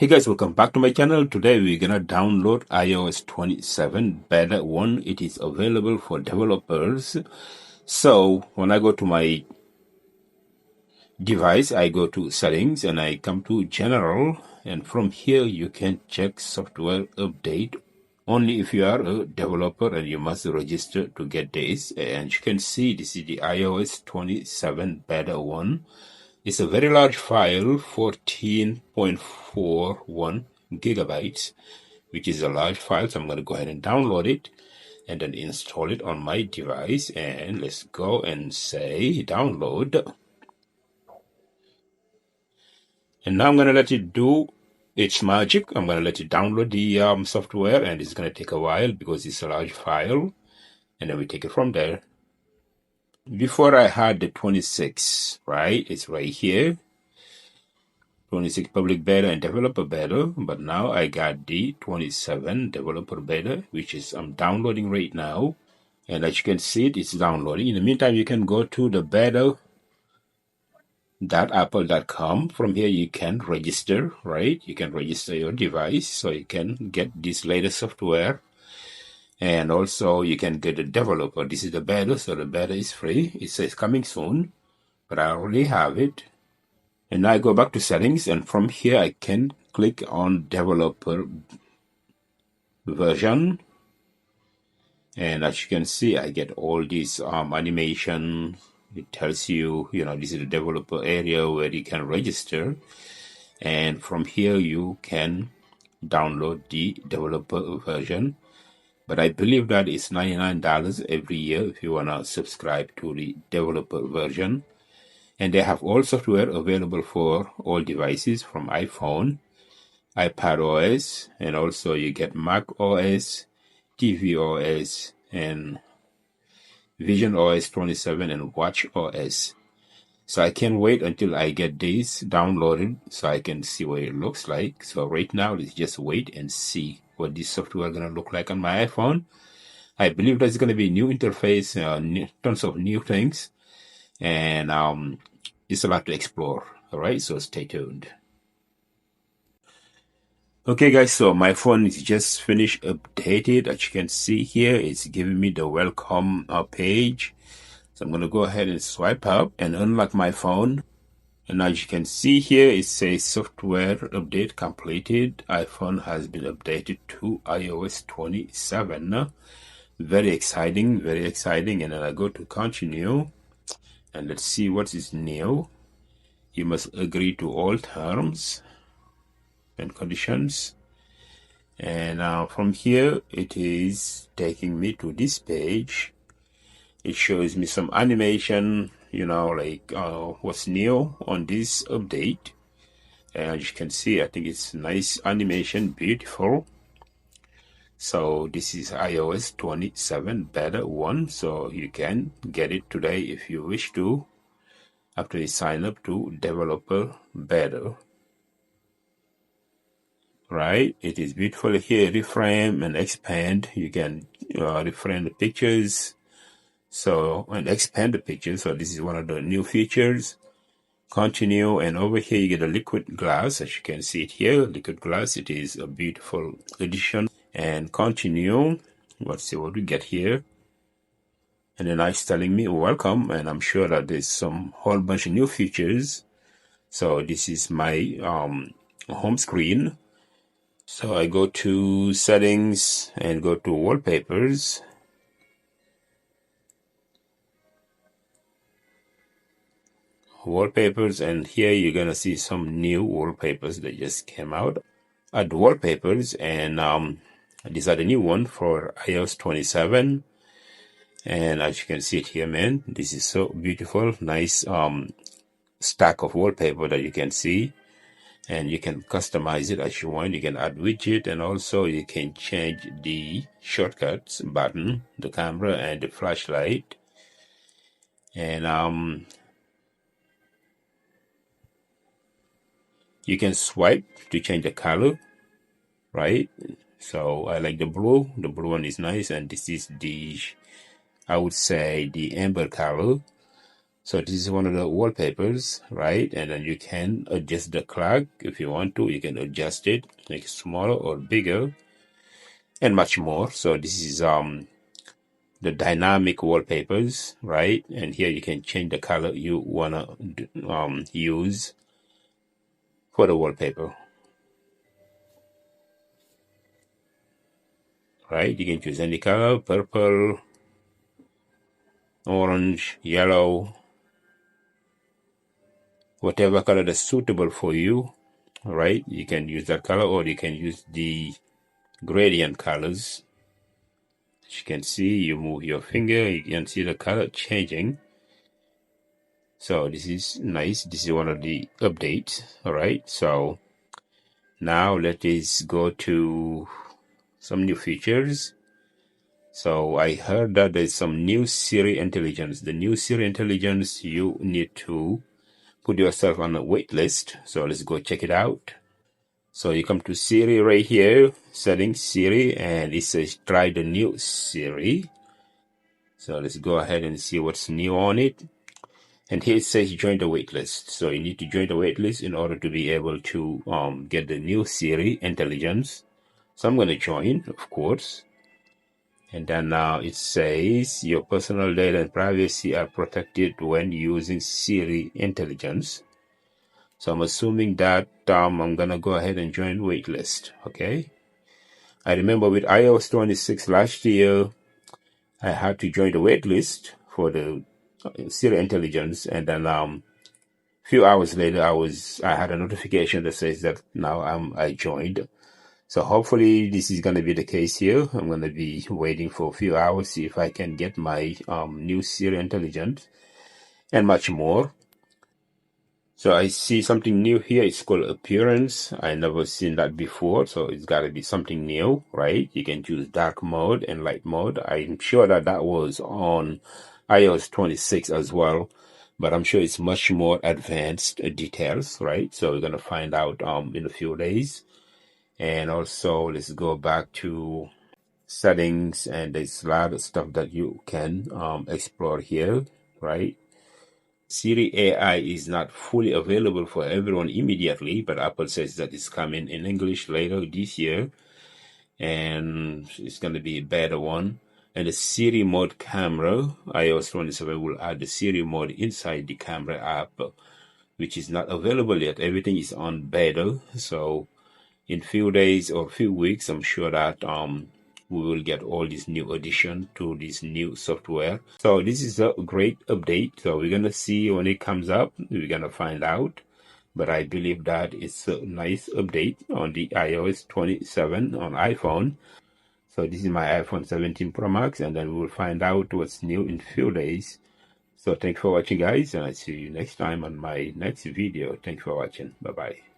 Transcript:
Hey guys, welcome back to my channel. Today we're gonna download iOS 27 beta 1. It is available for developers. So when I go to my device, I go to settings and I come to general, and from here you can check software update only if you are a developer, and you must register to get this. And you can see this is the iOS 27 beta 1. It's a very large file, 14.41 gigabytes, which is a large file. So I'm going to go ahead and download it and then install it on my device. And let's go and say download. And now I'm going to let it do its magic. I'm going to let it download the software, and it's going to take a while because it's a large file. And then we take it from there. Before I had the 26, right? It's right here. 26 public beta and developer beta, but now I got the 27 developer beta, which is I'm downloading right now. And as you can see, it's downloading. In the meantime, you can go to the beta.apple.com. From here, you can register, right? You can register your device so you can get this latest software. And also, you can get a developer. This is the beta, so the beta is free. It says coming soon, but I already have it. And now I go back to settings, and from here I can click on developer version. And as you can see, I get all these animation. It tells you, this is the developer area where you can register. And from here you can download the developer version. But I believe that it's $99 every year if you want to subscribe to the developer version. And they have all software available for all devices from iPhone, iPad OS, and also you get Mac OS, TV OS, and Vision OS 27 and Watch OS. So I can't wait until I get these downloaded so I can see what it looks like. So right now, let's just wait and see what this software is going to look like on my iPhone. I believe there's going to be a new interface, tons of new things, and it's a lot to explore. All right, so stay tuned. Okay guys, so my phone is just finished updated. As you can see here, it's giving me the welcome page. So I'm going to go ahead and swipe up and unlock my phone. And as you can see here, it says software update completed. iPhone has been updated to iOS 27. Very exciting, very exciting. And then I go to continue. And let's see what is new. You must agree to all terms and conditions. And from here, it is taking me to this page. It shows me some animation, like what's new on this update. And as you can see, I think it's nice animation, beautiful. So this is iOS 27 beta 1. So you can get it today if you wish to, after you sign up to developer beta. Right, it is beautiful here. Reframe and expand. You can reframe the pictures, and expand the pictures. So this is one of the new features. Continue, and over here you get a liquid glass. As you can see it here, liquid glass. It is a beautiful addition. And continue. Let's see what we get here. And then it's telling me welcome, and I'm sure that there's some whole bunch of new features. So this is my home screen. So I go to settings and go to wallpapers. Wallpapers, and here you're gonna see some new wallpapers that just came out. Add wallpapers, and these are the new one for iOS 27. And as you can see it here, man, this is so beautiful. Nice stack of wallpaper that you can see. And you can customize it as you want. You can add widget, and also you can change the shortcuts button, the camera, and the flashlight. And you can swipe to change the color, right? So I like the blue. The blue one is nice, and this is I would say the amber color. So this is one of the wallpapers, right? And then you can adjust the clock if you want to. You can adjust it, make it smaller or bigger, and much more. So this is the dynamic wallpapers, right? And here you can change the color you wanna use for the wallpaper, right? You can choose any color: purple, orange, yellow, whatever color that's suitable for you, right? You can use that color, or you can use the gradient colors. As you can see, you move your finger, you can see the color changing. So this is nice. This is one of the updates. All right, so now let us go to some new features. So I heard that there's some new Siri intelligence. The new Siri intelligence, you need to put yourself on a wait list. So let's go check it out. So you come to Siri right here, settings Siri, and it says try the new Siri. So let's go ahead and see what's new on it. And here it says join the waitlist. So you need to join the waitlist in order to be able to get the new Siri intelligence. So I'm going to join, of course. And then now it says your personal data and privacy are protected when using Siri intelligence. So I'm assuming that I'm going to go ahead and join waitlist. Okay. I remember with iOS 26 last year, I had to join the waitlist for the Siri intelligence, and then few hours later I had a notification that says that now I joined. So hopefully this is going to be the case here. I'm going to be waiting for a few hours, see if I can get my new Siri intelligence and much more. So I see something new here. It's called appearance. I never seen that before, so it's got to be something new, right? You can choose dark mode and light mode. I'm sure that that was on iOS 26 as well, but I'm sure it's much more advanced details, right? So we're gonna find out in a few days. And also, let's go back to settings, and there's a lot of stuff that you can explore here, right? Siri AI is not fully available for everyone immediately, but Apple says that it's coming in English later this year, and it's going to be a better one. And the Siri mode camera, iOS 27 will add the Siri mode inside the camera app, which is not available yet. Everything is on beta, so in few days or few weeks, I'm sure that we will get all this new addition to this new software. So this is a great update. So we're gonna see when it comes up. We're gonna find out. But I believe that it's a nice update on the iOS 27 on iPhone. So this is my iPhone 17 Pro Max, and then we will find out what's new in few days. So thanks for watching, guys, and I'll see you next time on my next video. Thanks for watching. Bye-bye.